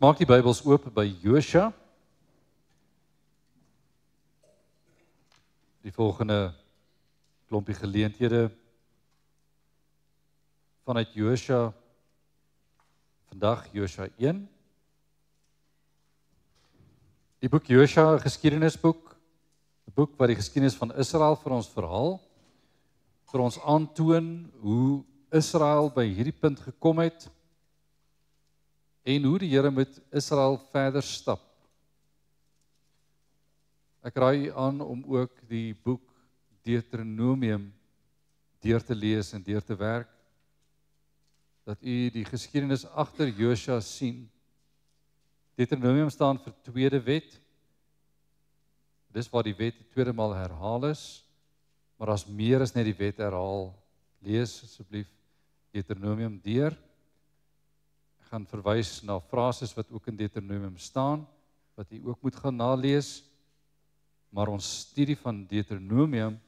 Maak die Bybels oop by Josua. Die volgende klompie geleenthede vanuit Josua. Vandag Josua 1. Die boek Josua, 'n geskiedenisboek, 'n boek wat die geskiedenis van Israel vir ons verhaal, vir ons aantoon hoe Israel by hierdie punt gekom het en hoe die Here met Israel verder stap. Ek raai aan om ook die boek Deuteronomium deur te lees en deur te werk, dat u die geskiedenis agter Josua sien. Deuteronomium staan vir tweede wet. Dis waar die wet die tweede maal herhaal is, maar as meer as net die wet herhaal, lees asseblief Deuteronomium deur. Ek gaan verwys na frases wat ook in Deuteronomium staan, wat u ook moet gaan nalees, maar ons studie van Deuteronomium,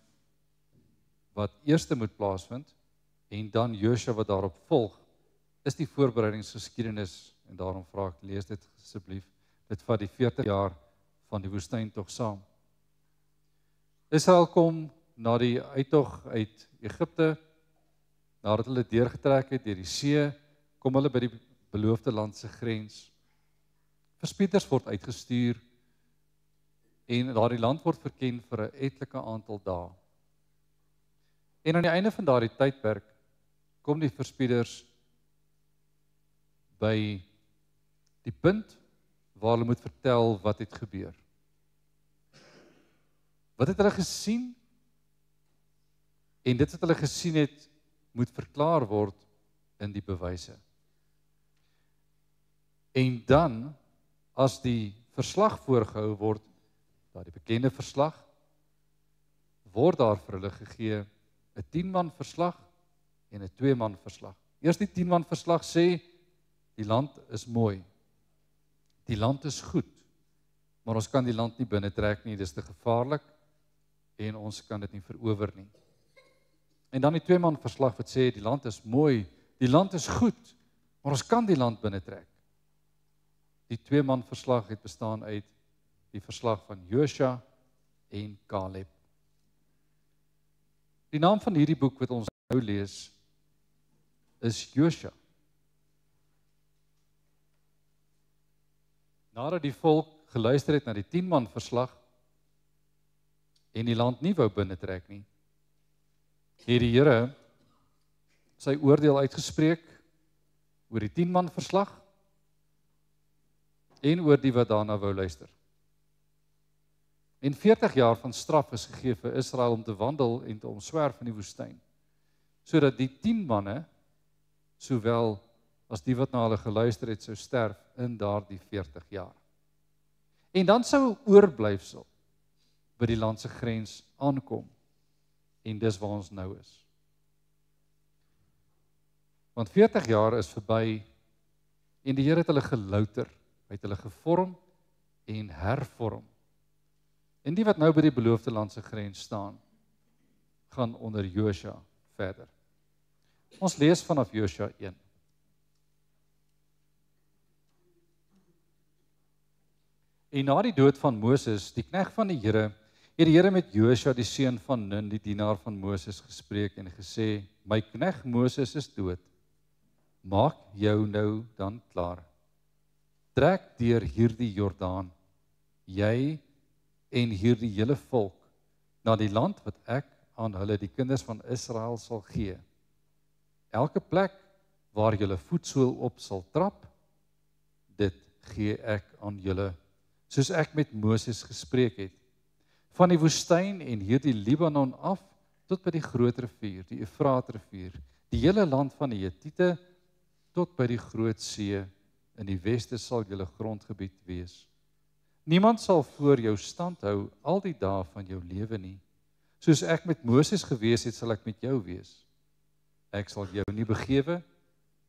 wat eerste moet plaasvind, en dan Josua wat daarop volg, is die voorbereidingsgeskiedenis, en daarom vra ek, lees dit asseblief, dit vat die 40 jaar van die woestyntog saam. Israel kom na die uittog uit Egipte, nadat hulle deurgetrek het deur die see, kom hulle by die beloofde land se grens. Verspieders word uitgestuur, en daardie land word verken vir 'n etlike aantal dae. En aan die einde van daardie tydperk kom die verspieders by die punt waar hulle moet vertel wat het gebeur. Wat het hulle gesien? En dit wat hulle gesien het, moet verklaar word in die bewyse. En dan, as die verslag voorgehou word, daardie bekende verslag, word daar vir hulle gegee 'n 10-man verslag en 'n 2-man verslag. Eers die 10-man verslag sê, die land is mooi, die land is goed, maar ons kan die land nie binnetrek nie, dis te gevaarlik, en ons kan dit nie verower nie. En dan die 2-man verslag wat sê, die land is mooi, die land is goed, maar ons kan die land binnetrek. Die 2-man verslag het bestaan uit die verslag van Josua en Caleb. Die naam van hierdie boek wat ons nou lees, is Josua. Nadat die volk geluister het na die 10-man verslag, en die land nie wou binnetrek nie, het die Here sy oordeel uitgespreek oor die 10-man verslag en oor die wat daarna wou luister. En 40 jaar van straf is gegee vir Israel om te wandel en te omswerf in die woestyn, sodat die 10 manne, sowel as die wat na hulle geluister het, sou sterf in daardie 40 jaar. En dan sou oorblyfsel by die land se grens aankom, en dis waar ons nou is. Want 40 jaar is verby, en die Here het hulle gelouter, hy het hulle gevorm en hervorm. En die wat nou by die beloofde land se grens staan, gaan onder Josua verder. Ons lees vanaf Josua 1. En na die dood van Moses, die knegt van die Here, het die Here met Josua die seun van Nun, die dienaar van Moses, gespreek en gesê, my knegt Moses is dood, maak jou nou dan klaar. Trek deur hierdie Jordaan, jy en hierdie hele volk, na die land wat ek aan hulle, die kinders van Israel, sal gee. Elke plek waar julle voetsool op sal trap, dit gee ek aan julle, soos ek met Moses gespreek het, van die woestyn en hierdie Libanon af, tot by die groot rivier, die Efraatrivier, die hele land van die Hetiete, tot by die groot see, in die weste sal julle grondgebied wees. Niemand sal voor jou stand hou al die dae van jou lewe nie. Soos ek met Moses gewees het, sal ek met jou wees. Ek sal jou nie begewe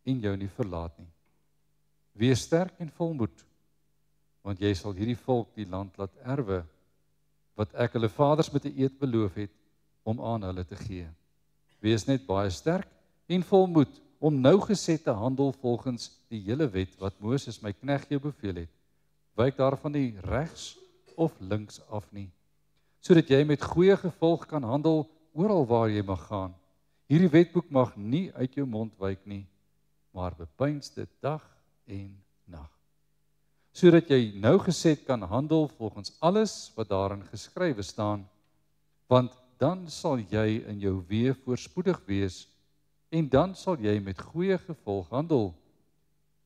en jou nie verlaat nie. Wees sterk en volmoed, want jy sal hierdie volk die land laat erwe, wat ek hulle vaders met 'n eed beloof het, om aan hulle te gee. Wees net baie sterk en volmoed, om nougeset te handel volgens die hele wet wat Moses my knegt jou beveel het, wyk daarvan nie regs of links af nie, sodat jy met goeie gevolg kan handel oral waar jy mag gaan. Hierdie wetboek mag nie uit jou mond wyk nie, maar bepeins dit dag en nag, sodat jy nougeset kan handel volgens alles wat daarin geskrywe staan, want dan sal jy in jou weë voorspoedig wees, en dan sal jy met goeie gevolg handel.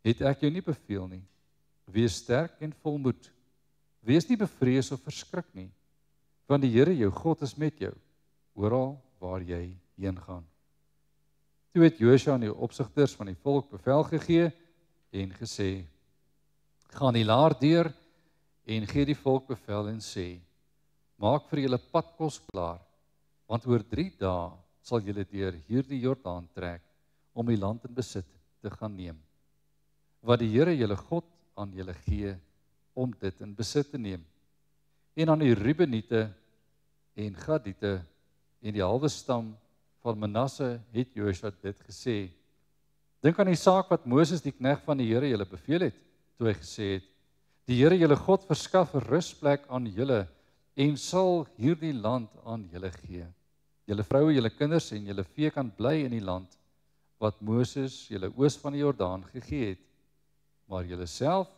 Het ek jou nie beveel nie? Wees sterk en volmoed. Wees nie bevrees of verskrik nie, want die Here jou God is met jou, oral waar jy heen gaan. Toe het Josua aan die opsigters van die volk bevel gegee en gesê, gaan die laar deur en gee die volk bevel en sê, maak vir julle padkos klaar, want oor 3 dae sal julle deur hierdie Jordaan trek, om die land in besit te gaan neem, wat die Here julle God aan julle gee, om dit in besit te neem. En aan die Reubeniete en Gadiete en die halwe stam van Manasse het Josua dit gesê. Dink aan die saak wat Moses die knegt van die Here julle beveel het, toe hy gesê het, die Here julle God verskaf 'n rusplek aan julle en sal hierdie land aan julle gee. Julle vroue, julle kinders en julle vee kan bly in die land wat Moses julle oos van die Jordaan gegee het, maar julle self,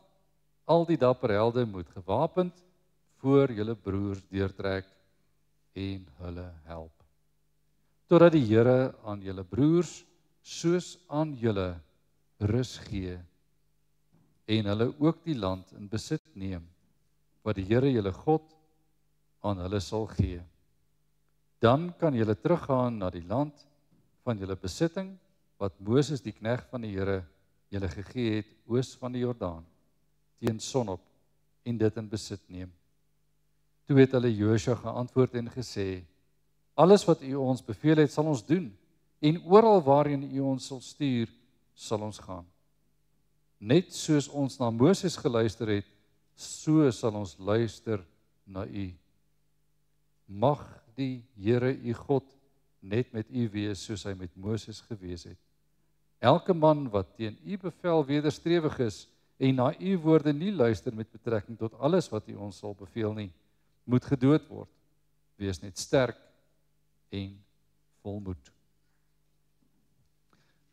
al die dapper helde, moet gewapend voor julle broers deurtrek en hulle help, totdat die Here aan julle broers soos aan julle rus gee en hulle ook die land in besit neem wat die Here julle God aan hulle sal gee. Dan kan julle teruggaan na die land van julle besitting wat Moses die knegt van die Here julle gegee het oos van die Jordaan teen sonop en dit in besit neem. Toe het hulle Josua geantwoord en gesê, alles wat u ons beveel het sal ons doen en oral waarheen u ons sal stuur sal ons gaan. Net soos ons na Moses geluister het, so sal ons luister na u. Mag die Here u God net met u wees soos hy met Moses gewees het. Elke man wat teen u bevel wederstrewig is en na u woorde nie luister met betrekking tot alles wat u ons sal beveel nie, moet gedood word. Wees net sterk en volmoed.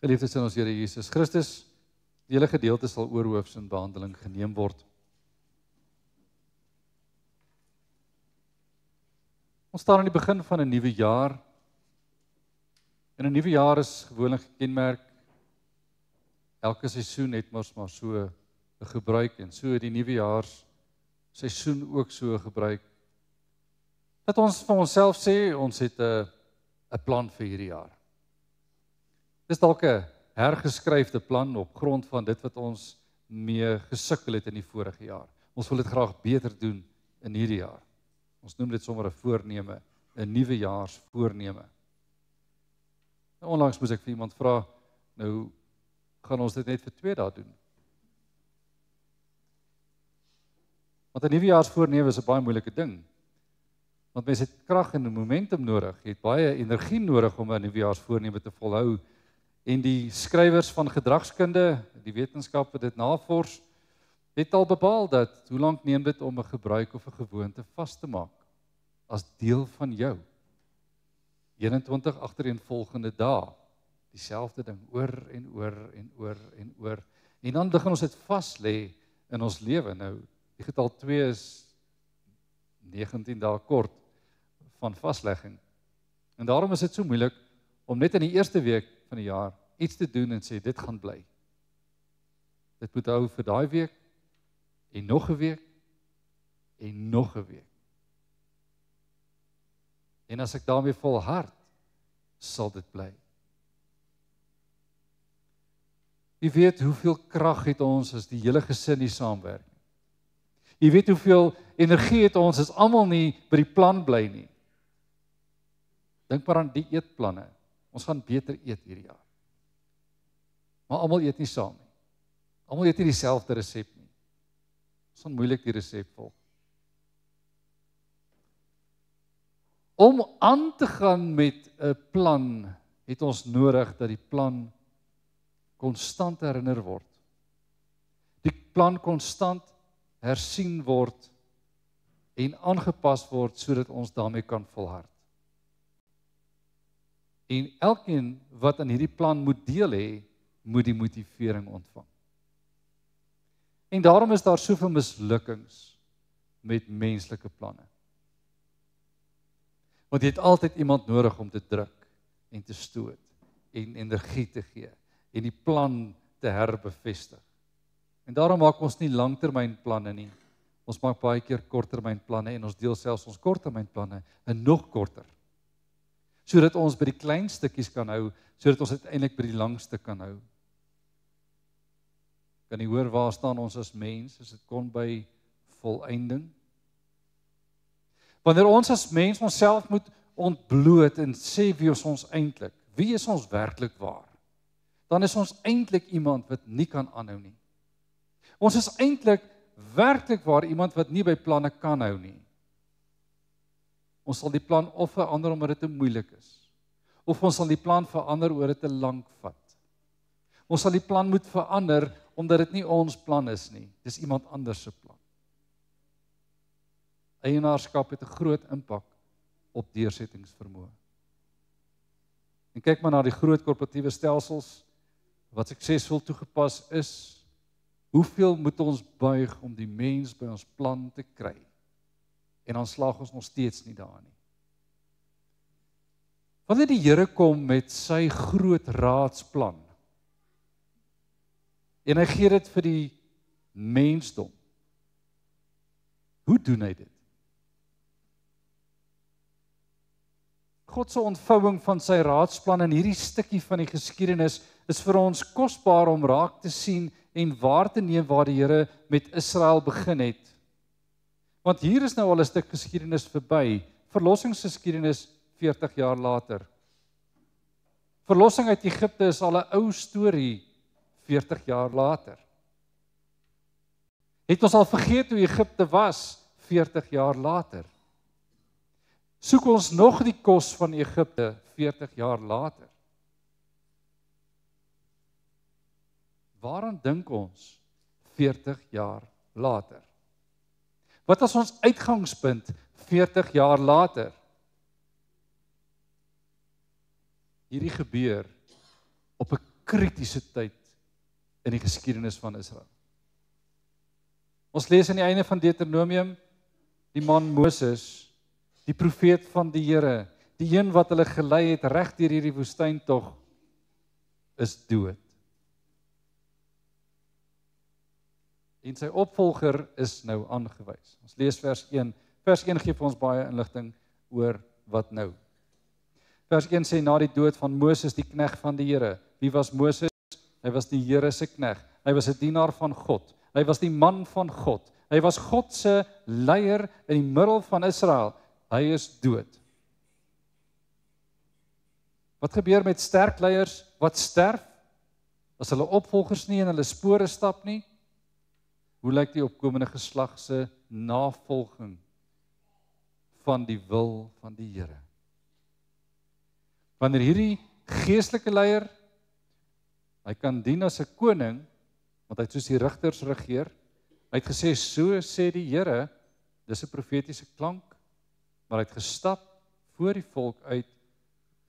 Geliefdes in ons Here Jesus Christus, die hele gedeelte sal oorhoofs in behandeling geneem word. Ons staan aan die begin van 'n nuwe jaar. En 'n nuwe jaar is gewoonlik gekenmerk. Elke seisoen het mos maar so 'n gebruik en so die nuwejaars seisoen ook so gebruik. Dat ons vir onsself sê ons het 'n plan vir hierdie jaar. Dis dalk 'n hergeskryfde plan op grond van dit wat ons mee gesukkel het in die vorige jaar. Ons wil dit graag beter doen in hierdie jaar. Ons noem dit sommer 'n voorneme, 'n nuwejaars voorneme. Nou, onlangs moes ek vir iemand vra, nou gaan ons dit net vir 2 dae doen. Want 'n nuwejaars voorneme is 'n baie moeilike ding. Want mense het krag en momentum nodig, jy het baie energie nodig om 'n nuwejaars voorneme te volhou. En die skrywers van gedragskunde, die wetenskap wat dit navors, het al bepaal dat hoe lank neem dit om 'n gebruik of 'n gewoonte vas te maak as deel van jou. 21 agtereenvolgende dae, dieselfde ding oor en oor en oor en oor. En dan begin ons dit vas lê in ons lewe. Nou, die getal 2 is 19 dae kort van vaslegging. En daarom is dit so moeilik om net in die eerste week van die jaar iets te doen en sê, dit gaan bly. Dit moet hou vir daai week, en nog 'n week, en nog 'n week. En as ek daarmee volhard, sal dit bly. Jy weet hoeveel krag het ons as die hele gesin nie saamwerk. Jy weet hoeveel energie het ons as almal nie by die plan bly nie. Dink maar aan die eetplanne. Ons gaan beter eet hierdie jaar. Maar almal eet nie saam nie. Almal eet nie dieselfde resep nie. Ons gaan moeilik die resep volg. Om aan te gaan met 'n plan, het ons nodig dat die plan konstant herinner word. Die plan konstant hersien word en aangepas word sodat ons daarmee kan volhard. En elkeen wat aan hierdie plan moet deel hê, moet die motivering ontvang. En daarom is daar soveel mislukkings met menslike planne. Want jy het altyd iemand nodig om te druk en te stoot en energie te gee en die plan te herbevestig. En daarom maak ons nie langtermynplanne nie. Ons maak baie keer korttermynplanne en ons deel selfs ons korttermynplanne in nog korter. Sodat ons by die klein stukkies kan hou, sodat ons uiteindelik by die langste kan hou. Kan jy hoor waar staan ons as mens, as dit kom by volëinding? Wanneer ons as mens onsself moet ontbloot en sê wie is ons eintlik, wie is ons werklik waar, dan is ons eintlik iemand wat nie kan aanhou nie. Ons is eintlik werklik waar iemand wat nie by planne kan hou nie. Ons sal die plan of verander omdat dit te moeilik is, of ons sal die plan verander oor dit te lank vat. Ons sal die plan moet verander omdat dit nie ons plan is nie, dis iemand anders se plan. Eienaarskap het 'n groot impak op deursettingsvermoë. En kyk maar na die groot korporatiewe stelsels wat suksesvol toegepas is. Hoeveel moet ons buig om die mens by ons plan te kry? En dan slaag ons nog steeds nie daar nie. Wanneer die Here kom met sy groot raadsplan en hy gee dit vir die mensdom, hoe doen hy dit? God se ontvouing van sy raadsplan in hierdie stukkie van die geskiedenis is vir ons kosbaar om raak te sien en waar te neem waar die Here met Israel begin het. Want hier is nou al 'n stuk geskiedenis verby, verlossingsgeskiedenis 40 jaar later. Verlossing uit Egipte is al 'n ou storie 40 jaar later. Het ons al vergeet hoe Egipte was 40 jaar later? Soek ons nog die kos van Egipte 40 jaar later? Waaraan dink ons 40 jaar later? Wat is ons uitgangspunt 40 jaar later? Hierdie gebeur op 'n kritiese tyd in die geskiedenis van Israel. Ons lees aan die einde van Deuteronomium, die man Moses, die profeet van die Here, die een wat hulle gelei het reg deur hierdie woestyntog, is dood. En sy opvolger is nou aangewys. Ons lees vers 1. Vers 1 gee vir ons baie inligting oor wat nou. Vers 1 sê, na die dood van Moses, die knegt van die Here. Wie was Moses? Hy was die Here se knegt. Hy was 'n dienaar van God. Hy was die man van God. Hy was God se leier in die middel van Israel. Hy is dood. Wat gebeur met sterk leiers wat sterf? As hulle opvolgers nie in hulle spore stap nie? Hoe lyk die opkomende geslag se navolging van die wil van die Here? Wanneer hierdie geestelike leier, hy kan dien as 'n koning, want hy het soos die rigters regeer, hy het gesê, so sê die Here, dis 'n profetiese klank, maar hy het gestap voor die volk uit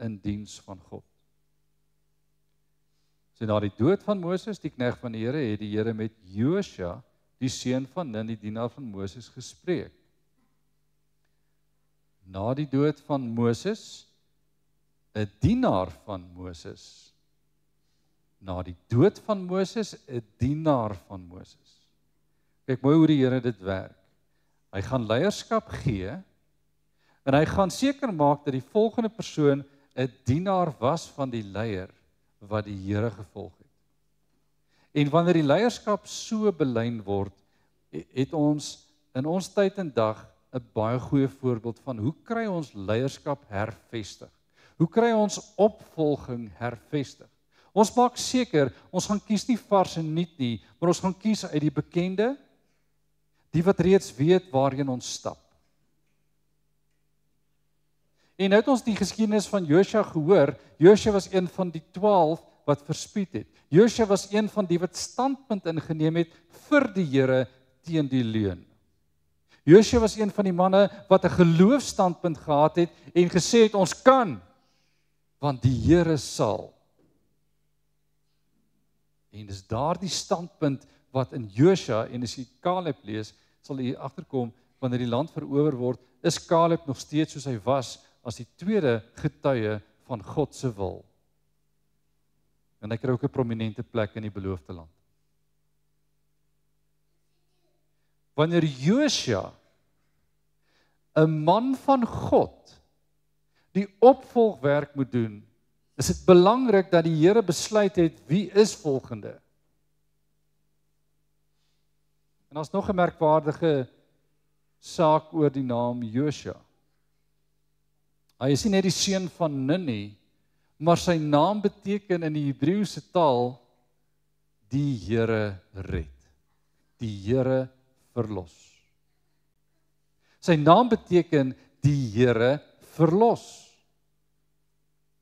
in diens van God. So na die dood van Moses, die knegt van die Here, het die Here met Josua, die seun van Nun, die dienaar van Moses, gespreek. Na die dood van Moses, 'n dienaar van Moses. Na die dood van Moses, 'n dienaar van Moses. Kyk mooi hoe die Here dit werk. Hy gaan leierskap gee, en hy gaan seker maak dat die volgende persoon 'n dienaar was van die leier wat die Here gevolg het. En wanneer die leierskap so belyn word, het ons in ons tyd en dag 'n baie goeie voorbeeld van hoe kry ons leierskap hervestig? Hoe kry ons opvolging hervestig? Ons maak seker, ons gaan kies nie vars en nuut nie, maar ons gaan kies uit die bekende, die wat reeds weet waarheen ons stap. En nou het ons die geskiedenis van Josua gehoor. Josua was een van die 12 wat verspied het. Josua was een van die wat standpunt ingeneem het vir die Here teen die leuen. Josua was een van die manne wat 'n geloofstandpunt gehad het en gesê het ons kan, want die Here sal. En dis daardie standpunt wat in Josua en as jy Caleb lees, sal jy agterkom wanneer die land verower word, is Caleb nog steeds soos hy was as die tweede getuie van God se wil. En hy kry ook 'n prominente plek in die beloofde land. Wanneer Josua, 'n man van God, die opvolgwerk moet doen, is dit belangrik dat die Here besluit het wie is volgende. En daar's nog 'n merkwaardige saak oor die naam Josua. Hy is nie net die seun van Nun nie, maar sy naam beteken in die Hebreëse taal die Here red. Die Here verlos. Sy naam beteken die Here verlos.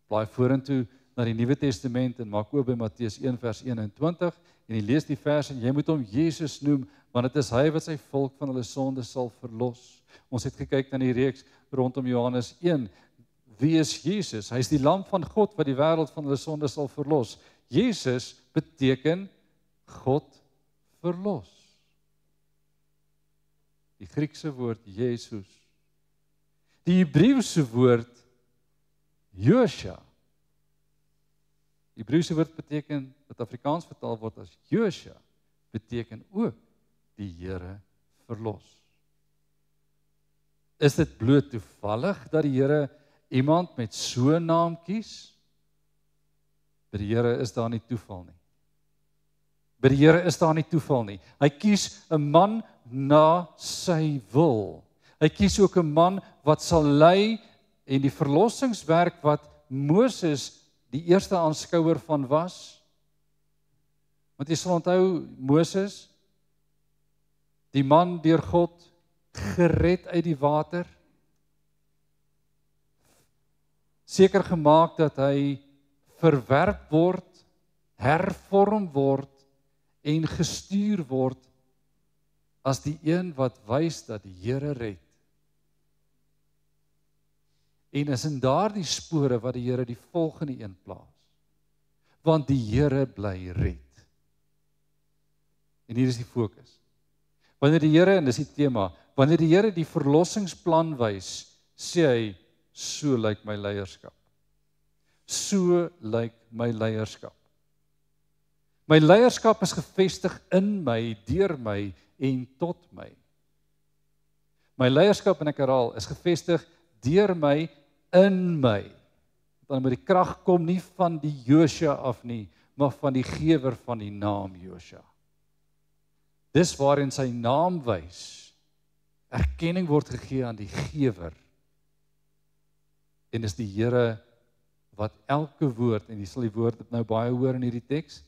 Blaai vorentoe na die Nuwe Testament en maak oop by Matteus 1 vers 21 en jy lees die vers en jy moet hom Jesus noem, want dit is hy wat sy volk van hulle sondes sal verlos. Ons het gekyk na die reeks rondom Johannes 1. Wie is Jesus? Hy is die lam van God wat die wêreld van hulle sondes sal verlos. Jesus beteken God verlos. Die Griekse woord Jesus. Die Hebreëse woord Josua. Die Hebreëse woord beteken, wat Afrikaans vertaal word as Josua, beteken ook die Here verlos. Is dit bloot toevallig dat die Here iemand met so 'n naam kies? By die Here is daar nie toeval nie. By die Here is daar nie toeval nie. Hy kies 'n man na sy wil. Hy kies ook 'n man wat sal lei en die verlossingswerk wat Moses die eerste aanskouer van was. Want jy sal onthou Moses, die man deur God gered uit die water, seker gemaak dat hy verwerp word, hervorm word en gestuur word as die een wat wys dat die Here red. En is in daardie spore wat die Here die volgende een plaas. Want die Here bly red. En hier is die fokus. Wanneer die Here, en dis die tema, wanneer die Here die verlossingsplan wys, sê hy, so lyk my leierskap. So lyk my leierskap. My leierskap is gevestig in my, deur my en tot my. My leierskap, en ek herhaal, is gevestig deur my, in my. Dan moet die krag kom nie van die Josua af nie, maar van die gewer van die naam Josua. Dis waarin sy naam wys. Erkenning word gegee aan die gewer. En dis die Here wat elke woord, en jy sal die woord nou baie hoor in hierdie teks,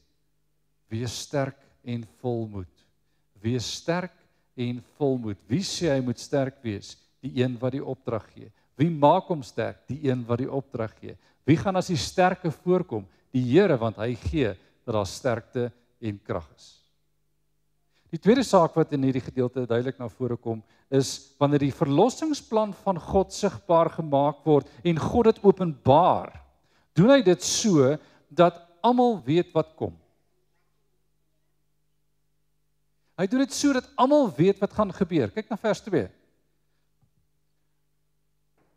wees sterk en volmoed. Wees sterk en volmoed. Wie sê hy moet sterk wees? Die een wat die opdrag gee. Wie maak hom sterk? Die een wat die opdrag gee. Wie gaan as die sterke voorkom? Die Here, want hy gee dat daar sterkte en krag is. Die tweede saak wat in hierdie gedeelte duidelik na vore kom, is wanneer die verlossingsplan van God sigbaar gemaak word en God dit openbaar, doen hy dit so dat almal weet wat kom. Hy doen dit so dat almal weet wat gaan gebeur. Kyk na vers 2.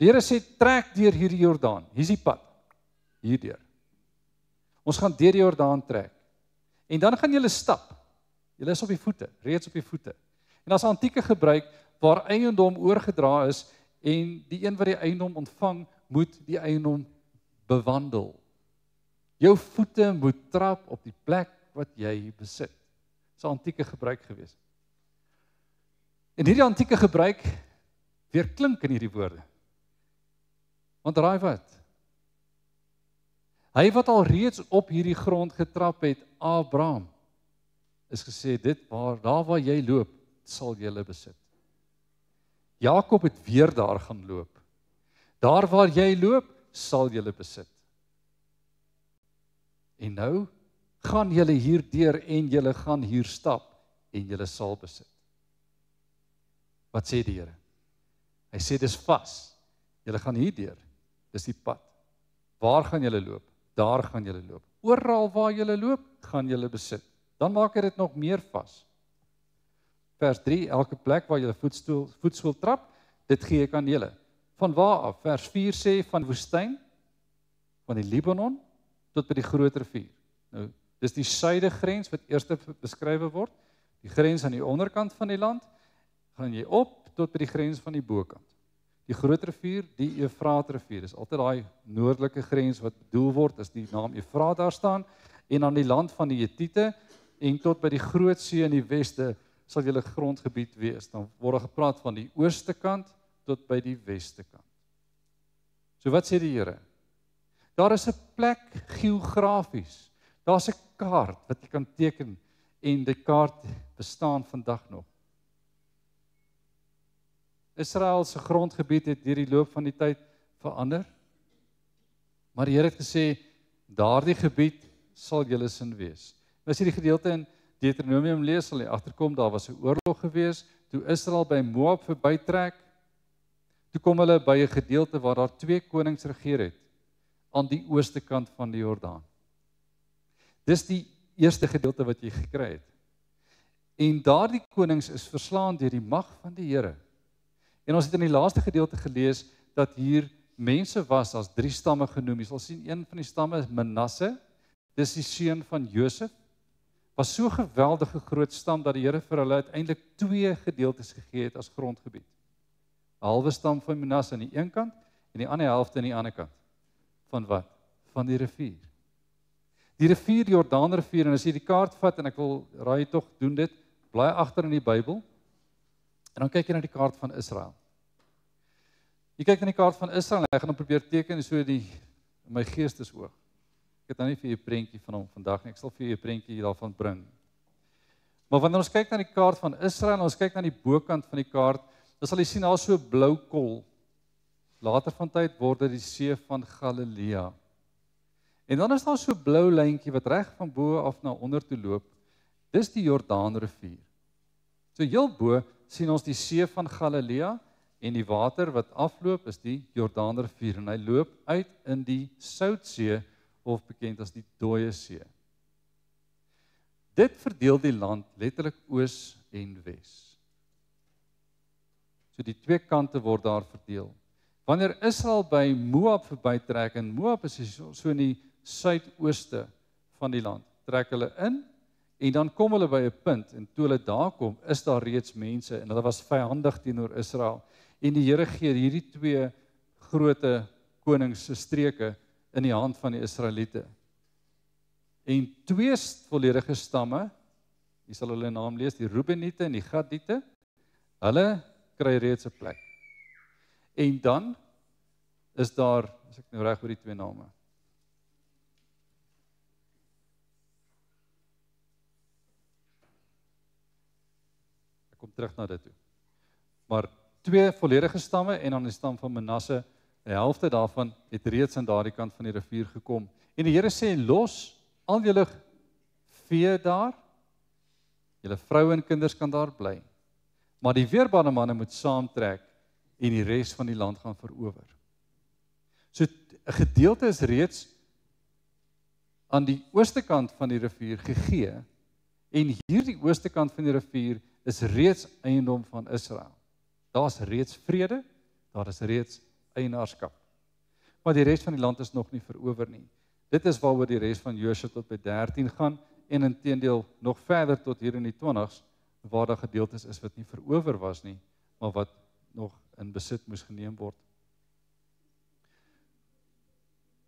Die Here sê, trek deur hierdie Jordaan. Hier's die pad. Hierdeur. Ons gaan deur die Jordaan trek. En dan gaan julle stap. Julle is op die voete, reeds op die voete. En as antieke gebruik, waar eiendom oorgedra is, en die een wat die eiendom ontvang, moet die eiendom bewandel. Jou voete moet trap op die plek wat jy besit. Dis 'n antieke gebruik gewees. En hierdie antieke gebruik weer klink in hierdie woorde. Want raai wat? Hy wat al reeds op hierdie grond getrap het, Abraham, is gesê, daar waar jy loop, sal jy hulle besit. Jakob het weer daar gaan loop. Daar waar jy loop, sal jy hulle besit. En nou gaan julle hierdeur en julle gaan hier stap en julle sal besit. Wat sê die Here? Hy sê dis vas. Julle gaan hierdeur. Dis die pad. Waar gaan julle loop? Daar gaan julle loop. Oral waar julle loop, gaan julle besit. Dan maak hy dit nog meer vas. Vers 3, elke plek waar julle voetsool trap, dit gee ek aan julle. Van waar af? Vers 4 sê van woestyn, van die Libanon tot by die groot rivier. Nou, dis die suidegrens wat eers beskryf word. Die grens aan die onderkant van die land, gaan jy op tot by die grens van die bokant. Die groot rivier, die Eufraatrivier, is altyd daai noordelike grens wat bedoel word as die naam Eufraat daar staan, en aan die land van die Hetiete, en tot by die groot see in die weste sal julle grondgebied wees. Dan word gepraat van die ooste kant tot by die weste kant. So wat sê die Here? Daar is 'n plek geografies. Daar's 'n kaart wat jy kan teken en die kaart bestaan vandag nog. Israel se grondgebied het deur die loop van die tyd verander. Maar die Here het gesê daardie gebied sal julle sin wees. As jy die gedeelte in Deuteronomium lees, sal jy agterkom daar was 'n oorlog gewees toe Israel by Moab verbytrek. Toe kom hulle by 'n gedeelte waar daar 2 konings regeer het aan die ooste kant van die Jordaan. Dis die eerste gedeelte wat jy gekry het. En daardie konings is verslaan deur die mag van die Here. En ons het in die laaste gedeelte gelees dat hier mense was as 3 stamme genoem. Jy sal sien een van die stamme is Manasse. Dis die seun van Josef. Was so geweldige groot stam dat die Here vir hulle uiteindelik 2 gedeeltes gegee het as grondgebied. 'n Halwe stam van Manasse aan die een kant en die ander helfte aan die ander kant. Van wat? Van die rivier. Die rivier, die Jordaanrivier, en as jy die kaart vat, en ek wil raai tog doen dit, blaai agter in die Bybel, en dan kyk jy na die kaart van Israel. Jy kyk na die kaart van Israel, en ek gaan hom probeer teken so in my geestesoog. Ek het nou nie vir jy 'n prentjie van hom vandag nie, ek sal vir jy 'n prentjie daarvan bring. Maar wanneer ons kyk na die kaart van Israel, en ons kyk na die bokant van die kaart, dan sal jy sien daar so 'n blou kol. Later van tyd word dit die see van Galilea. En dan is daar so 'n blou lyntjie wat reg van bo af na onder toe loop. Dis die Jordaanrivier. So heel bo sien ons die see van Galilea en die water wat afloop is die Jordaanrivier en hy loop uit in die Soutsee of bekend as die Dooie See. Dit verdeel die land letterlik oos en wes. So die 2 kante word daar verdeel. Wanneer Israel by Moab verbytrek, en Moab is so in die suidooste van die land, trek hulle in, en dan kom hulle by 'n punt, en toe hulle daar kom, is daar reeds mense, en hulle was vyandig teenoor Israel, en die Here gee hierdie 2 groote konings se streke in die hand van die Israeliete. En 2 volledige stamme, jy sal hulle naam lees, die Reubeniete en die Gadiete, hulle kry reeds 'n plek. En dan is daar, as ek nou reg oor die 2 name. Ek kom terug na dit toe. Maar 2 volledige stamme en dan die stam van Manasse, die helfte daarvan het reeds aan daardie kant van die rivier gekom. En die Here sê, los al julle vee daar, julle vroue en kinders kan daar bly. Maar die weerbare manne moet saamtrek en die res van die land gaan verower. So 'n gedeelte is reeds aan die ooste kant van die rivier gegee en hierdie ooste kant van die rivier is reeds eiendom van Israel. Daar's reeds vrede, daar is reeds eienaarskap. Maar die res van die land is nog nie verower nie. Dit is waaroor die res van Josua tot by 13 gaan en inteendeel nog verder tot hier in die 20s waar daar gedeeltes is wat nie verower was nie, maar wat nog in besit moes geneem word.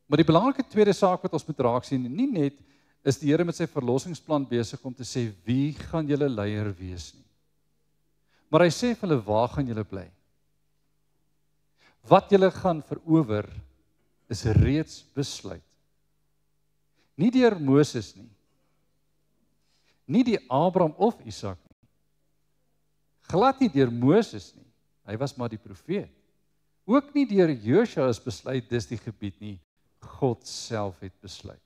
Maar die belangrike tweede saak wat ons moet raak sien, nie net is die Here met sy verlossingsplan besig om te sê wie gaan julle leier wees nie. Maar hy sê vir hulle waar gaan julle bly? Wat julle gaan verower is reeds besluit. Nie deur Moses nie. Nie die Abraham of Isak nie. Glad nie deur Moses nie. Hy was maar die profeet. Ook nie deur Josua is besluit dis die gebied nie. God self het besluit.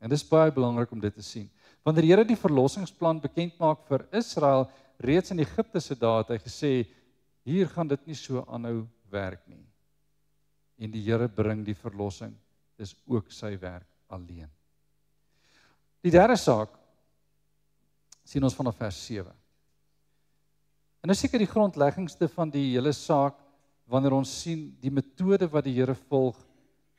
En dis baie belangrik om dit te sien. Wanneer die Here die verlossingsplan bekend maak vir Israel, reeds in Egipte se dae het hy gesê, hier gaan dit nie so aanhou werk nie. En die Here bring die verlossing, dis ook sy werk alleen. Die derde saak, sien ons vanaf vers 7. En is seker die grondleggingste van die hele saak, wanneer ons sien die metode wat die Here volg,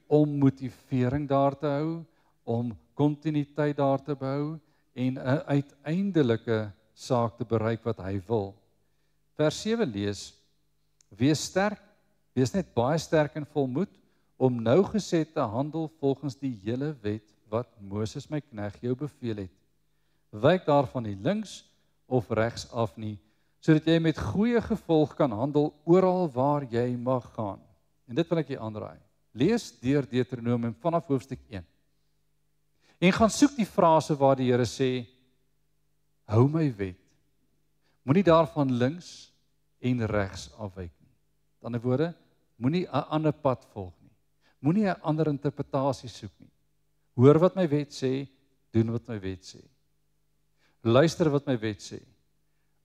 om motivering daar te hou, om kontinuïteit daar te behou, en 'n uiteindelike saak te bereik wat hy wil. Vers 7 lees, wees sterk, wees net baie sterk en volmoed, om nougeset te handel volgens die hele wet, wat Moses my knegt jou beveel het. Wyk daarvan nie links of regs af nie, sodat jy met goeie gevolg kan handel oral waar jy mag gaan. En dit wil ek jy aanraai. Lees deur Deuteronomium vanaf hoofstuk 1. En gaan soek die frase waar die Here sê, hou my wet. Moenie daarvan links en regs afwyk nie. Met ander woorde, moenie 'n ander pad volg nie. Moenie 'n ander interpretasie soek nie. Hoor wat my wet sê, doen wat my wet sê. Luister wat my wet sê.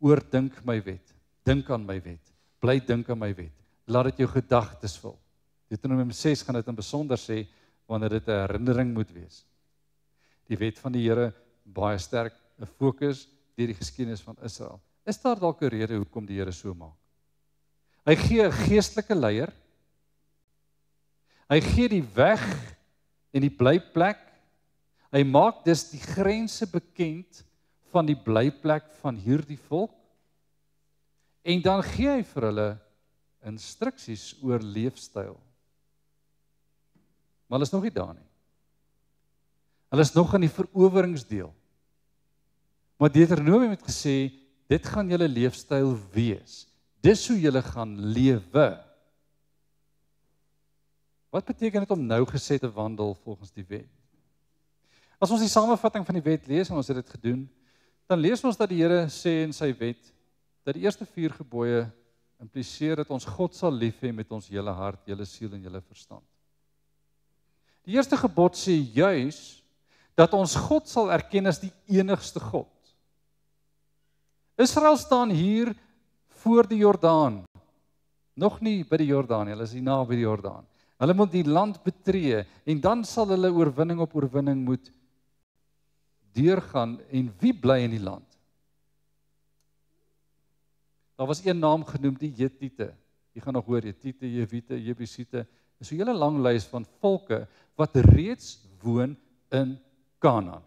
Oordink my wet. Dink aan my wet. Bly dink aan my wet. Laat dit jou gedagtes vul. Deuteronomium 6 gaan dit in besonder sê, wanneer dit 'n herinnering moet wees. Die wet van die Here, baie sterk, 'n fokus deur die geskiedenis van Israel. Is daar dalk 'n rede hoekom die Here so maak? Hy gee 'n geestelike leier. Hy gee die weg en die blyplek. Hy maak dus die grense bekend van die blyplek van hierdie volk. En dan gee hy vir hulle instruksies oor leefstyl. Maar hulle is nog nie daar nie. Hulle is nog in die veroweringsdeel. Maar Deuteronomium het gesê, dit gaan julle leefstyl wees. Dis hoe julle gaan lewe. Wat beteken dit om nougeset te wandel volgens die wet? As ons die samevatting van die wet lees, en ons het dit gedoen, dan lees ons dat die Here sê in sy wet, dat die eerste 4 gebooie impliseer dat ons God sal lief hê met ons hele hart, hele siel en hele verstand. Die eerste gebod sê juis, dat ons God sal erken as die enigste God. Israel staan hier voor die Jordaan, nog nie by die Jordaan, hulle is hier naby die Jordaan. Hulle moet die land betree, en dan sal hulle oorwinning op oorwinning moet deurgaan, en wie bly in die land? Daar was een naam genoem, die Jetite. Jy gaan nog hoor, Jetite, Jewite, Jebusiete. Dis 'n hele lang lys van volke wat reeds woon in Kanaan.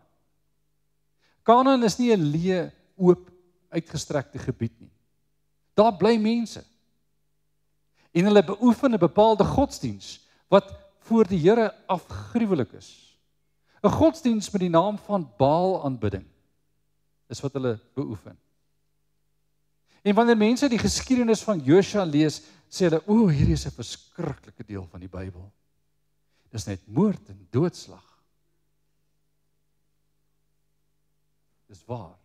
Kanaan is nie 'n leë, oop, uitgestrekte gebied nie. Daar bly mense. En hulle beoefen 'n bepaalde godsdiens wat voor die Here afgruwelik is. 'n Godsdiens met die naam van Baal-aanbidding is wat hulle beoefen. En wanneer mense die geskiedenis van Josua lees, sê hulle, o, hierdie is 'n verskriklike deel van die Bybel. Dis net moord en doodslag. Dis waar.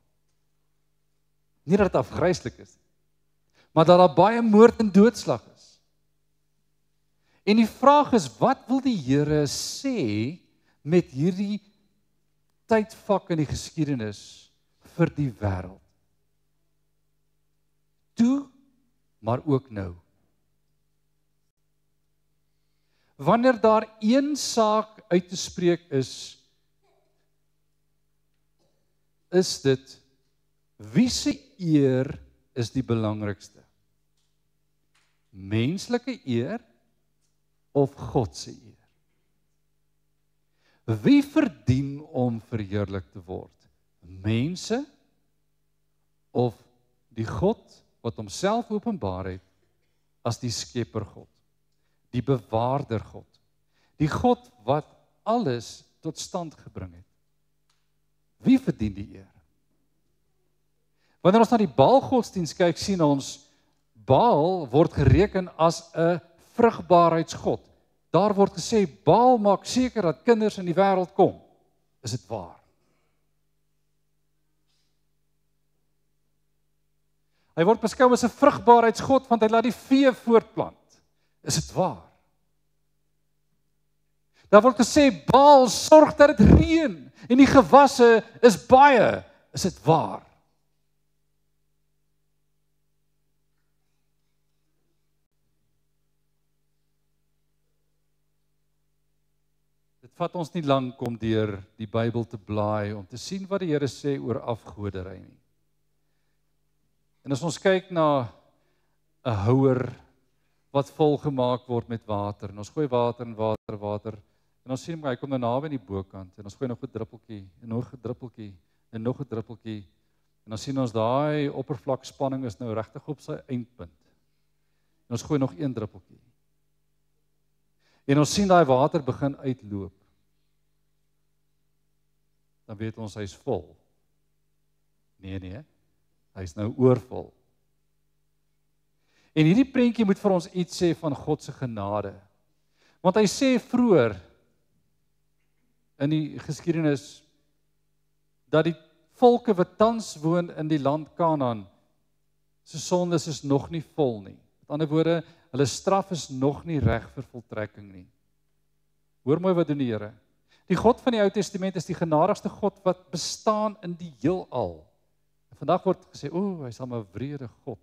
Nie dat dit afgryslik is, maar dat daar baie moord en doodslag is. En die vraag is, wat wil die Here sê met hierdie tydvak in die geskiedenis vir die wêreld? Toe, maar ook nou. Wanneer daar een saak uit te spreek is dit, wie se eer is die belangrikste? Menslike eer of God se eer? Wie verdien om verheerlik te word? Mense of die God wat homself openbaar het as die skepper God, die bewaarder God, die God wat alles tot stand gebring het? Wie verdien die eer? Wanneer ons na die Baal-godsdiens kyk, sien ons, Baal word gereken as 'n vrugbaarheidsgod. Daar word gesê, Baal maak seker dat kinders in die wêreld kom. Is dit waar? Hy word beskou as 'n vrugbaarheidsgod, want hy laat die vee voortplant. Is dit waar? Daar word gesê, Baal sorg dat dit reën. En die gewasse is baie, is dit waar? Dit vat ons nie lank om deur die Bybel te blaai, om te sien wat die Here sê oor afgoderry nie. En as ons kyk na 'n houer wat volgemaak word met water, en ons gooi water en water, en ons sien hy kom nou naby aan die bokant, en ons gooi nog 'n druppeltjie, en nog 'n druppeltjie, en nog 'n druppeltjie, en dan sien ons daai oppervlakspanning is nou regtig op sy eindpunt. En ons gooi nog 1 druppeltjie. En ons sien daai water begin uitloop. Dan weet ons hy's vol. Nee, hy's nou oorvol. En hierdie prentjie moet vir ons iets sê van God se genade. Want hy sê vroeër in die geskiedenis dat die volke wat tans woon in die land Kanaan se sondes is nog nie vol nie. Met ander woorde, hulle straf is nog nie reg vir voltrekking nie. Hoor mooi wat doen die Here. Die God van die Ou Testament is die genadigste God wat bestaan in die heelal. En vandag word gesê, hy's al 'n wrede God.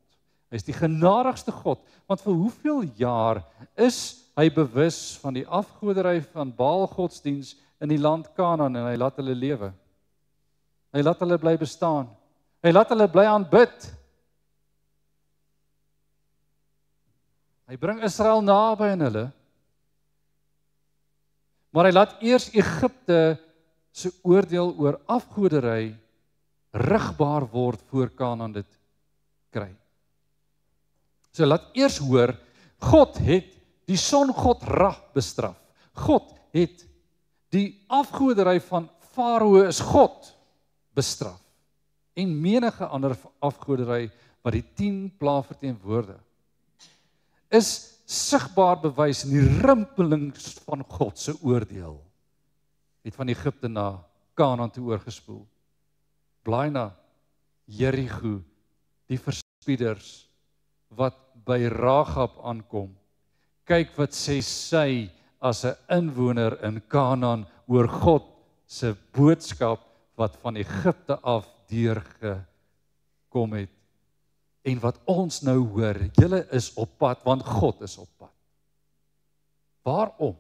Hy is die genadigste God, want vir hoeveel jaar is hy bewus van die afgoderry van Baal godsdiens in die land Kanaan en hy laat hulle lewe. Hy laat hulle bly bestaan. Hy laat hulle bly aanbid. Hy bring Israel naby aan hulle. Maar hy laat eers Egipte se oordeel oor afgoderry rigbaar word voor Kanaan dit kry. So laat eers hoor, God het die songod Ra bestraf. God het die afgoderry van Farao is God bestraf. En menige ander afgoderry wat die 10 plaae verteenwoordig. Is sigbaar bewys in die rimpelings van God se oordeel. Het van Egipte na Kanaan toe oorgespoel. Blaai na Jerigo, die verspieders wat by Rahab aankom. Kyk wat sê sy as 'n inwoner in Kanaan oor God se boodskap wat van Egipte af deurgekom het. En wat ons nou hoor, julle is op pad, want God is op pad. Waarom?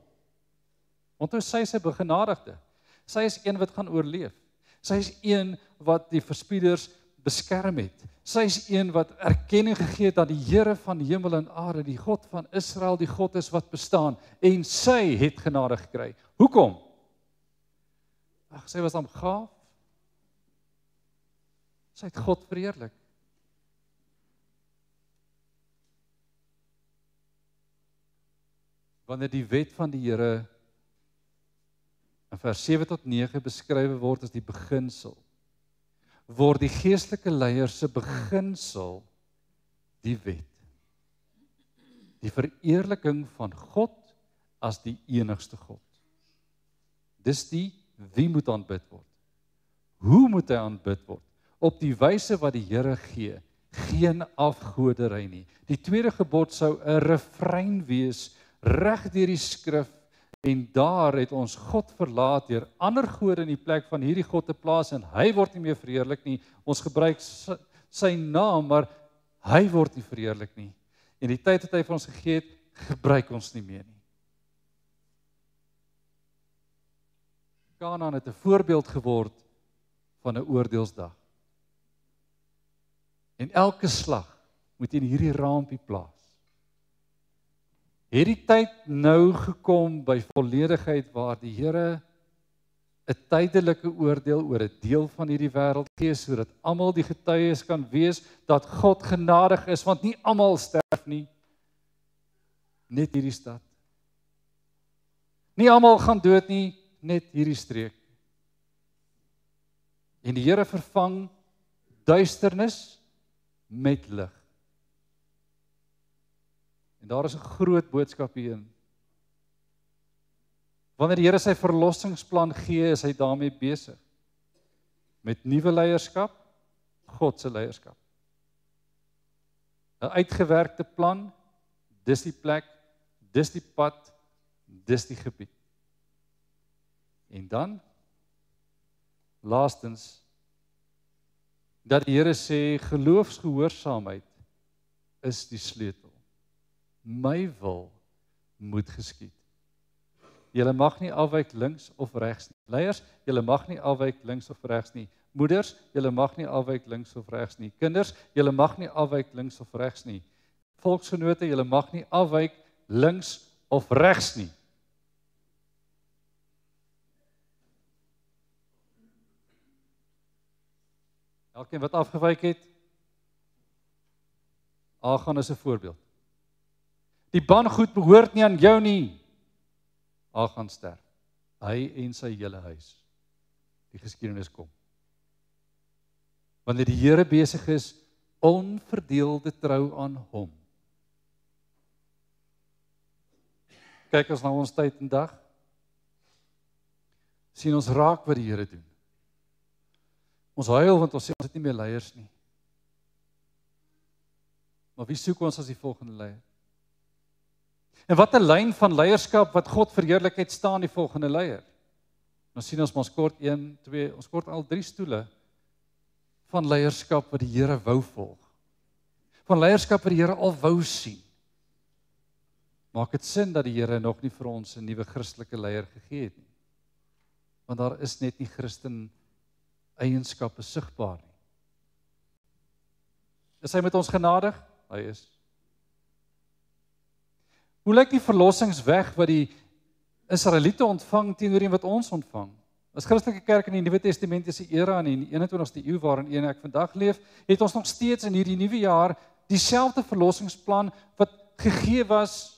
Want sy is 'n begenadigde. Sy is een wat gaan oorleef. Sy is een wat die verspieders beskerm het. Sy is een wat erkenning gegee het dat die Here van hemel en aarde, die God van Israel, die God is wat bestaan. En sy het genade gekry. Hoekom? Sy was aan gaaf. Sy het God verheerlik. Wanneer die wet van die Here in vers 7 tot 9 beskrywe word as die beginsel, word die geestelike leiers se beginsel die wet. Die vereerliking van God as die enigste God. Dis die wie moet aanbid word. Hoe moet hy aanbid word? Op die wyse wat die Here gee, geen afgoderry nie. Die tweede gebod sou 'n refrein wees reg deur die skrif, en daar het ons God verlaat deur ander gode in die plek van hierdie God te plaas, en hy word nie meer verheerlik nie. Ons gebruik sy naam, maar hy word nie verheerlik nie. En die tyd wat hy vir ons gegee het, gebruik ons nie meer nie. Kanaan het 'n voorbeeld geword van 'n oordeelsdag. En elke slag moet in hierdie raampie plaas. Het die tyd nou gekom by volledigheid waar die Here 'n tydelike oordeel oor 'n deel van hierdie wêreld gee, sodat almal die getuies kan wees dat God genadig is, want nie almal sterf nie, net hierdie stad. Nie almal gaan dood nie, net hierdie streek. En die Here vervang duisternis met lig. En daar is 'n groot boodskap hierin. Wanneer die Here sy verlossingsplan gee, is hy daarmee besig. Met nuwe leierskap, God se leierskap. 'n Uitgewerkte plan, dis die plek, dis die pad, dis die gebied. En dan laastens, dat die Here sê, geloofsgehoorsaamheid is die sleutel. My wil moet geskied. Julle mag nie afwyk links of regs nie. Leiers, julle mag nie afwyk links of regs nie. Moeders, julle mag nie afwyk links of regs nie. Kinders, julle mag nie afwyk links of regs nie. Volksgenote, julle mag nie afwyk links of regs nie. Elkeen wat afgewyk het, Agan is 'n voorbeeld. Die bangoed behoort nie aan jou nie. Agan sterf. Hy en sy hele huis. Die geskiedenis kom. Wanneer die Here besig is, onverdeelde trou aan hom. Kyk ons na ons tyd en dag, sien ons raak wat die Here doen. Ons huil want ons sê ons het nie meer leiers nie. Maar wie soek ons as die volgende leier? En wat 'n lyn van leierskap wat God verheerlikheid staan die volgende leier? Nou sien ons maar kort 1, 2, ons kort al 3 stoele van leierskap wat die Here wou volg. Van leierskap wat die Here al wou sien. Maak dit sin dat die Here nog nie vir ons 'n nuwe Christelike leier gegee het nie? Want daar is net nie Christen eienskappe sigbaar nie. Is hy met ons genadig? Hy is. Hoe lyk die verlossingsweg wat die Israeliete ontvang teenoor die wat ons ontvang? As Christelike kerk in die Nuwe Testamentiese era in die 21ste eeu waarin ek vandag leef, het ons nog steeds in hierdie nuwe jaar dieselfde verlossingsplan wat gegee was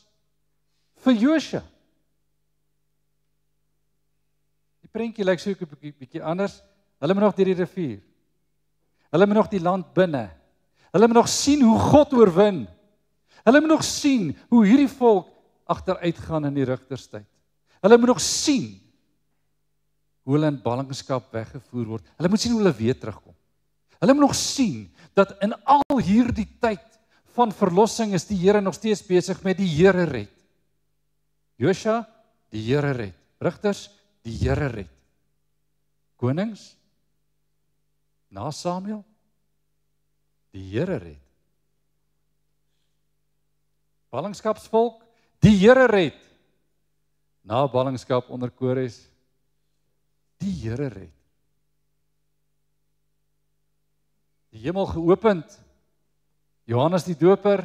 vir Josua. Die prentjie lyk so 'n bietjie anders. Hulle moet nog deur die rivier. Hulle moet nog die land binne. Hulle moet nog sien hoe God oorwin. Hulle moet nog sien hoe hierdie volk agteruit gaan in die rigterstyd. Hulle moet nog sien hoe hulle in ballingskap weggevoer word. Hulle moet sien hoe hulle weer terugkom. Hulle moet nog sien dat in al hierdie tyd van verlossing is die Here nog steeds besig met die Here red. Josua, die Here red. Rigters, die Here red. Konings, na Samuel, die Here red. Ballingskapsvolk, die Here red. Na ballingskap onder Kores, die Here red. Die hemel geopend, Johannes die Doper,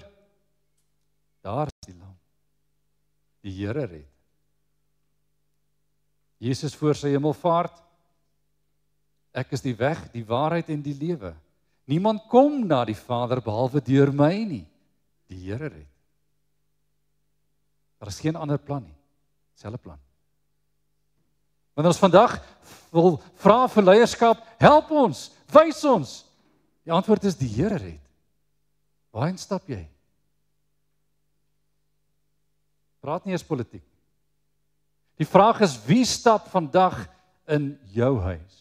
daar is die lam. Die Here red. Jesus voor sy hemelvaart, ek is die weg, die waarheid en die lewe. Niemand kom na die Vader behalwe deur my nie. Die Here red. Daar is geen ander plan nie. Selfe plan. Wanneer ons vandag wil vra vir leierskap, help ons, wys ons. Die antwoord is die Here red. Waarheen stap jy? Praat nie eers politiek. Die vraag is, wie stap vandag in jou huis?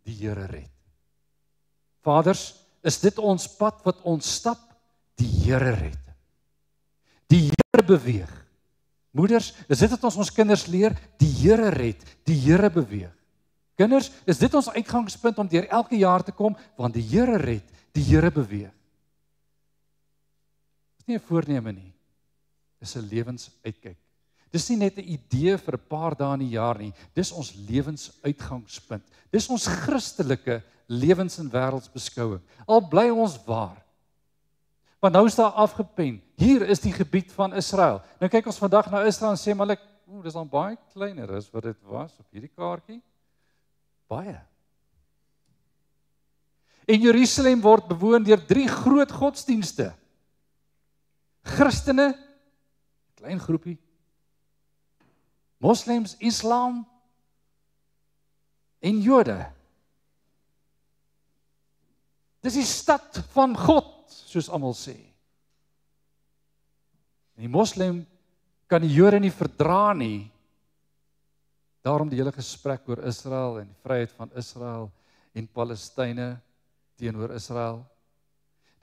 Die Here red. Vaders, is dit ons pad wat ons stap? Die Here red. Die Here beweeg. Moeders, is dit wat ons kinders leer? Die Here red, die Here beweeg. Kinders, is dit ons uitgangspunt om deur elke jaar te kom? Want die Here red, die Here beweeg. Dis nie 'n voorneme nie. Dis 'n lewensuitkyk. Dis nie net 'n idee vir 'n paar dae in die jaar nie. Dis ons lewensuitgangspunt. Dis ons Christelike lewens- en wêreldsbeskouing. Al bly ons waar. Want nou is daar afgepen. Hier is die gebied van Israel. Nou kyk ons vandag na Israel en sê maar ek, dis dan baie kleiner as wat dit was op hierdie kaartjie. Baie. En Jerusalem word bewoon deur 3 groot godsdienste. Christene, klein groepie. Moslems, Islam en Jode. Dis die stad van God, soos almal sê. En die Moslem kan die Jode nie verdra nie. Daarom die hele gesprek oor Israel en die vryheid van Israel en Palestynë teenoor Israel.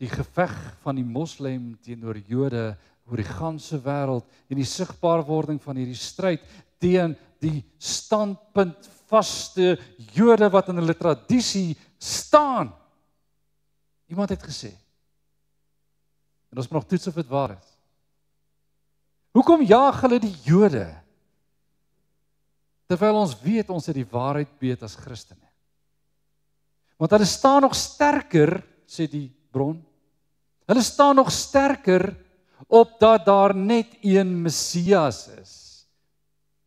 Die geveg van die Moslem teenoor Jode oor die ganse wêreld en die sigbaarwording van hierdie stryd teen die standpuntvaste Jode wat in hulle tradisie staan. Iemand het gesê. En ons moet nog toets of dit waar is. Hoekom jaag hulle die Jode? Terwyl ons weet ons het die waarheid weet as Christene. Want hulle staan nog sterker, sê die bron. Hulle staan nog sterker op dat daar net een Messias is.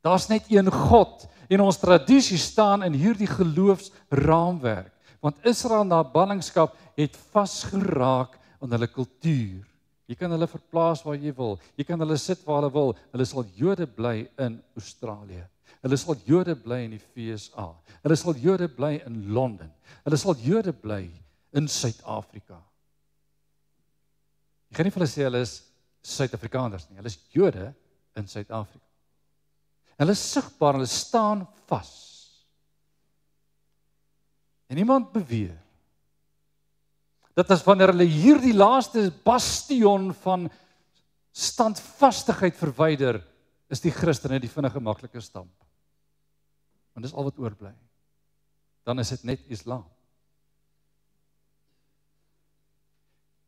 Daar's net een God en ons tradisie staan in hierdie geloofsraamwerk. Want Israel na ballingskap het vasgeraak aan hulle kultuur. Jy kan hulle verplaas waar jy wil. Jy kan hulle sit waar hulle wil. Hulle sal Jode bly in Australië. Hulle sal Jode bly in die VSA. Hulle sal Jode bly in Londen. Hulle sal Jode bly in Suid-Afrika. Jy gaan nie vir hulle sê hulle is Suid-Afrikaners nie. Hulle is Jode in Suid-Afrika. Hulle is sigbaar, hulle staan vas. En iemand beweer dat as wanneer hulle hierdie laaste bastion van standvastigheid verwyder, is die Christene die vinnige maklike stamp. Want dis al wat oorbly. Dan is dit net Islam.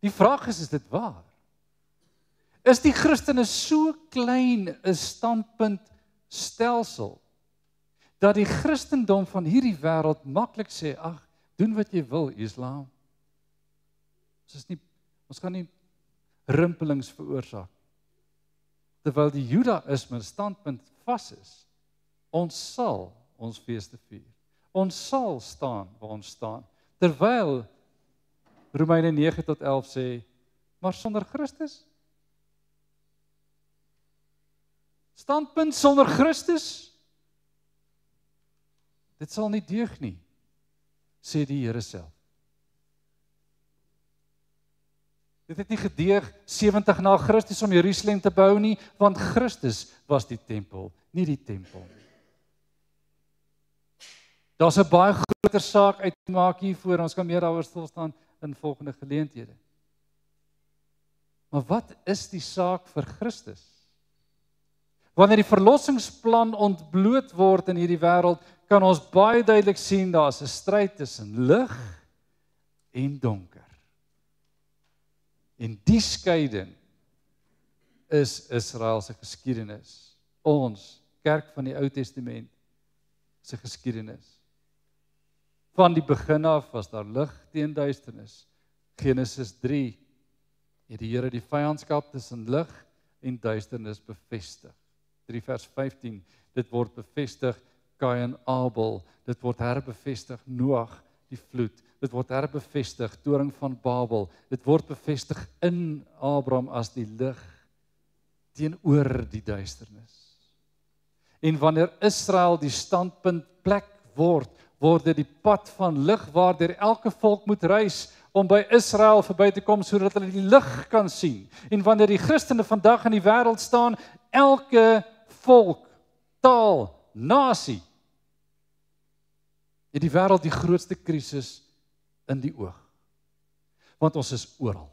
Die vraag is dit waar? Is die Christene so klein 'n standpuntstelsel dat die Christendom van hierdie wêreld maklik sê, ag, doen wat jy wil, Islam. Ons gaan nie rimpelings veroorsaak. Terwyl die Judaïsme standpunt vas is, ons sal ons feeste vier. Ons sal staan waar ons staan. Terwyl Romeine 9-11 sê, maar sonder Christus? Standpunt sonder Christus? Dit sal nie deug nie, sê die Here self. Dit het nie gedeug 70 na Christus om Jerusalem te bou nie, want Christus was die tempel, nie die tempel nie. Daar's 'n baie groter saak uit te maak hiervoor, ons kan meer daaroor stil staan in volgende geleenthede. Maar wat is die saak vir Christus? Wanneer die verlossingsplan ontbloot word in hierdie wêreld, kan ons baie duidelik sien daar's 'n stryd tussen lig en donker. En die skeiding is Israel se geskiedenis. Ons, kerk van die Ou Testament, se geskiedenis. Van die begin af was daar lig teen duisternis. Genesis 3 het die Here die vyandskap tussen lig en duisternis bevestig. 3 vers 15, dit word bevestig Kain Abel, dit word herbevestig Noag, die vloed, dit word herbevestig Toring van Babel, dit word bevestig in Abraham as die lig teenoor die duisternis. En wanneer Israel die standpunt plek word dit die pad van lig waardeur elke volk moet reis om by Israel verby te kom sodat hulle die lig kan sien. En wanneer die Christene vandag in die wêreld staan, elke volk, taal, nasie, het die wêreld die grootste krisis in die oog. Want ons is oral.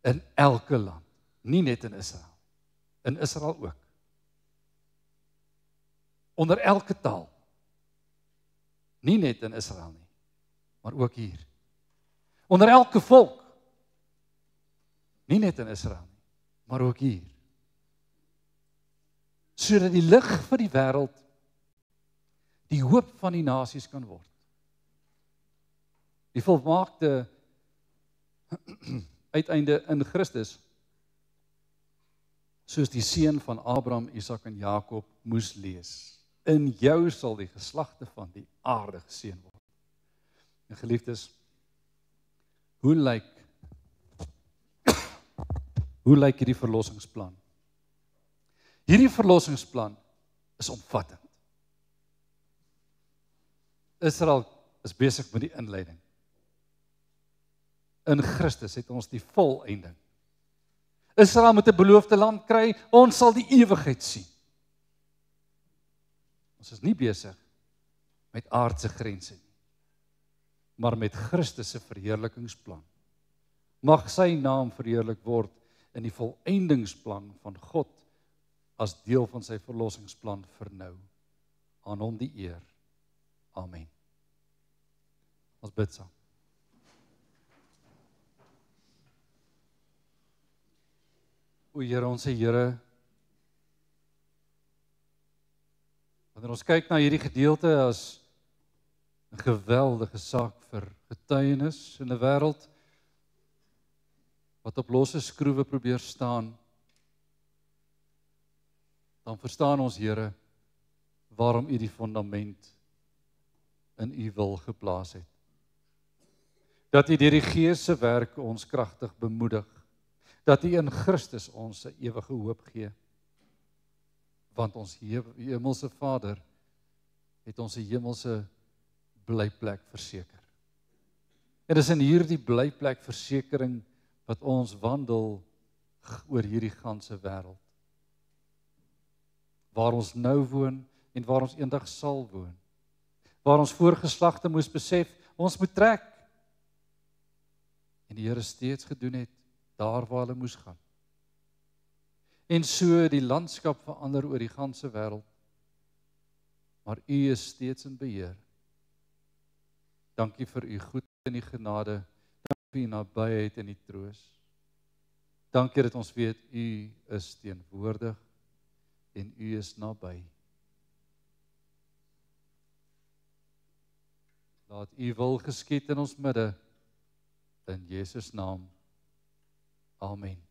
In elke land, nie net in Israel. In Israel ook. Onder elke taal. Nie net in Israel nie, maar ook hier. Onder elke volk. Nie net in Israel nie, maar ook hier. Sodat die lig vir die wêreld die hoop van die nasies kan word. Die volmaakte uiteinde in Christus, soos die seun van Abraham, Isak en Jakob moes lees. In jou sal die geslagte van die aarde geseën word. En geliefdes, hoe lyk hierdie verlossingsplan? Hierdie verlossingsplan is omvattend. Israel is besig met die inleiding. In Christus het ons die volëinding. Israel moet 'n beloofde land kry, ons sal die ewigheid sien. Ons is nie besig met aardse grense nie, maar met Christus se verheerlikingsplan. Mag sy naam verheerlik word in die volëindingsplan van God as deel van sy verlossingsplan vir nou. Aan hom die eer. Amen. Ons bid saam. O Here, ons Here, wanneer ons kyk na hierdie gedeelte as 'n geweldige saak vir getuienis in 'n wêreld wat op losse skroewe probeer staan, dan verstaan ons, Here, waarom U die fondament in U wil geplaas het. Dat U deur die Gees se werk ons kragtig bemoedig, dat U in Christus ons 'n ewige hoop gee, want ons hemelse Vader het ons 'n hemelse blyplek verseker. En dis in hierdie blyplek versekering wat ons wandel oor hierdie ganse wêreld. Waar ons nou woon en waar ons eendag sal woon. Waar ons voorgeslagte moes besef, ons moet trek. En die Here steeds gedoen het, daar waar hulle moes gaan. En so die landskap verander oor die ganse wêreld. Maar U is steeds in beheer. Dankie vir U goedheid en U genade. Dankie vir U nabyheid en U troos. Dankie dat ons weet U is teenwoordig en U is naby. Laat U wil geskied in ons midde, in Jesus naam. Amen.